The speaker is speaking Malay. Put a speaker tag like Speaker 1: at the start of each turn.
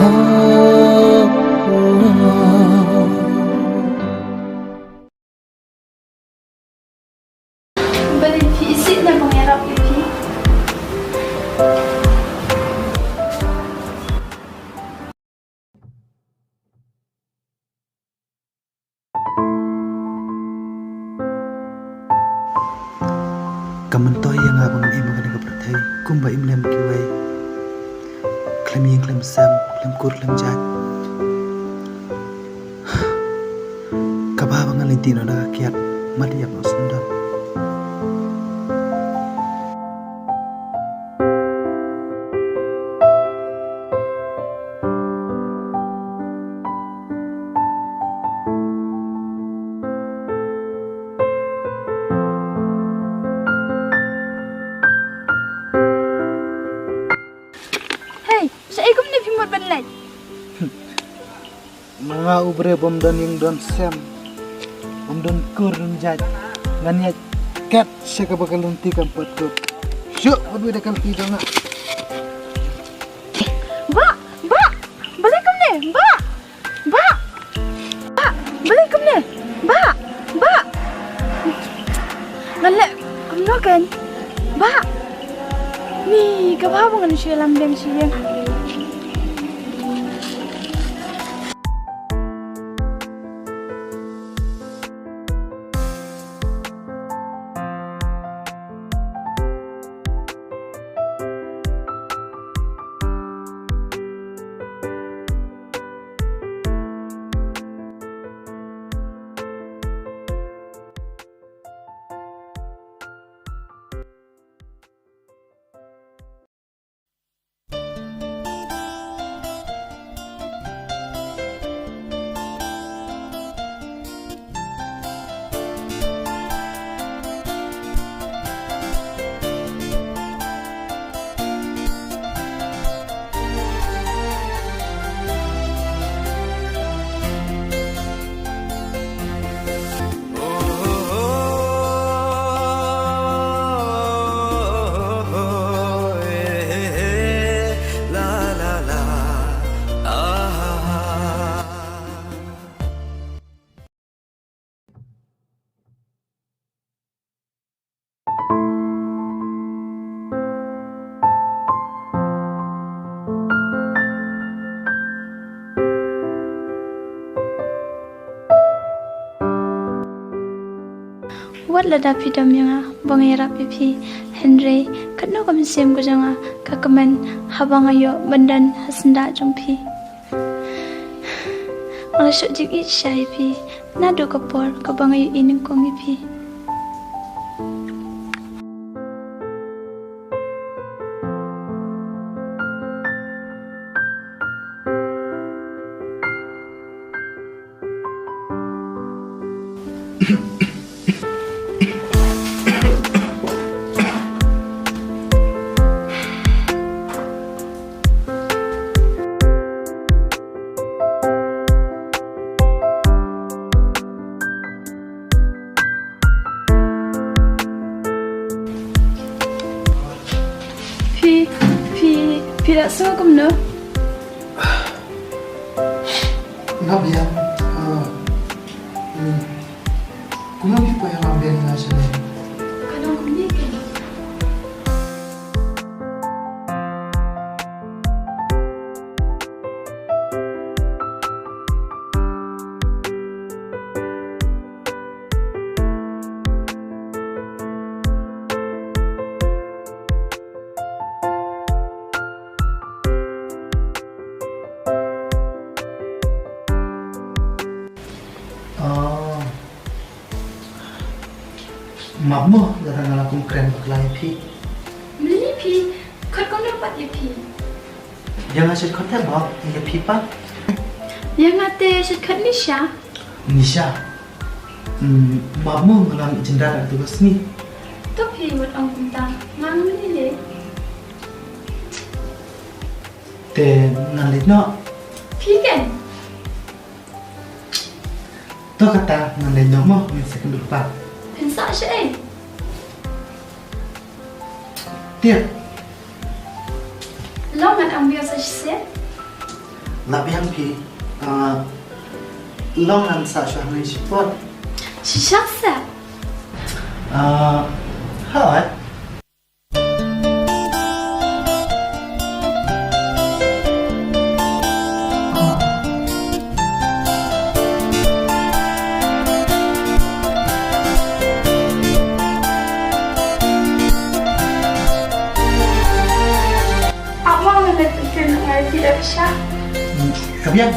Speaker 1: Balik isip na pangarap Pi.
Speaker 2: Kamantoy yang abang im magana kaprathai kumba imlem kiwai klem yeng klem sam klem kur klem jat kababang alintino na kiat madiyak no sundam mga ubre bomdon yung don sem bomdon kur jat nganya kat saka bakal lunti kan patko syuk padu dah kalti dong
Speaker 1: Ba balik kum ne ba balik kum ne ba ngalle kum no kan ba ni kababang ano siya lam dem Syiem. Wat la Daphi dam yang bangai rap Pi Henry katno kam Syiem ko janga kakaman habang ayo bandan hasenda jumpi ala syok jik ich syai Pi nado kapor kabang ayo ining kong Pi Tidak semua kamu no.
Speaker 2: Nabiya kuno ki pa yang ambil na sini
Speaker 1: Kadang kamu ni kan.
Speaker 2: Mama dah ngalah kum keren baklai Pi
Speaker 1: Beli Pi, kat kau dapat ya Pi.
Speaker 2: yang asyik kau Thehbok ya Pi pa
Speaker 1: Yang ate syukat Nisha.
Speaker 2: Nisha mama ngalah jendara tugas ni
Speaker 1: Tu Pi buat orang bintang. Mang ni le.
Speaker 2: te ngalit no
Speaker 1: Pi kan?
Speaker 2: to kata ngalit no mo min second lupa
Speaker 1: Pensak syai.
Speaker 2: tiap
Speaker 1: Long kan ambil sa Syiem.
Speaker 2: Lapyang pi long an sa siya may sipot.
Speaker 1: Shishaksa.
Speaker 2: Hi.
Speaker 1: Ako ang nagtutun ng RT siya.
Speaker 2: Lapyang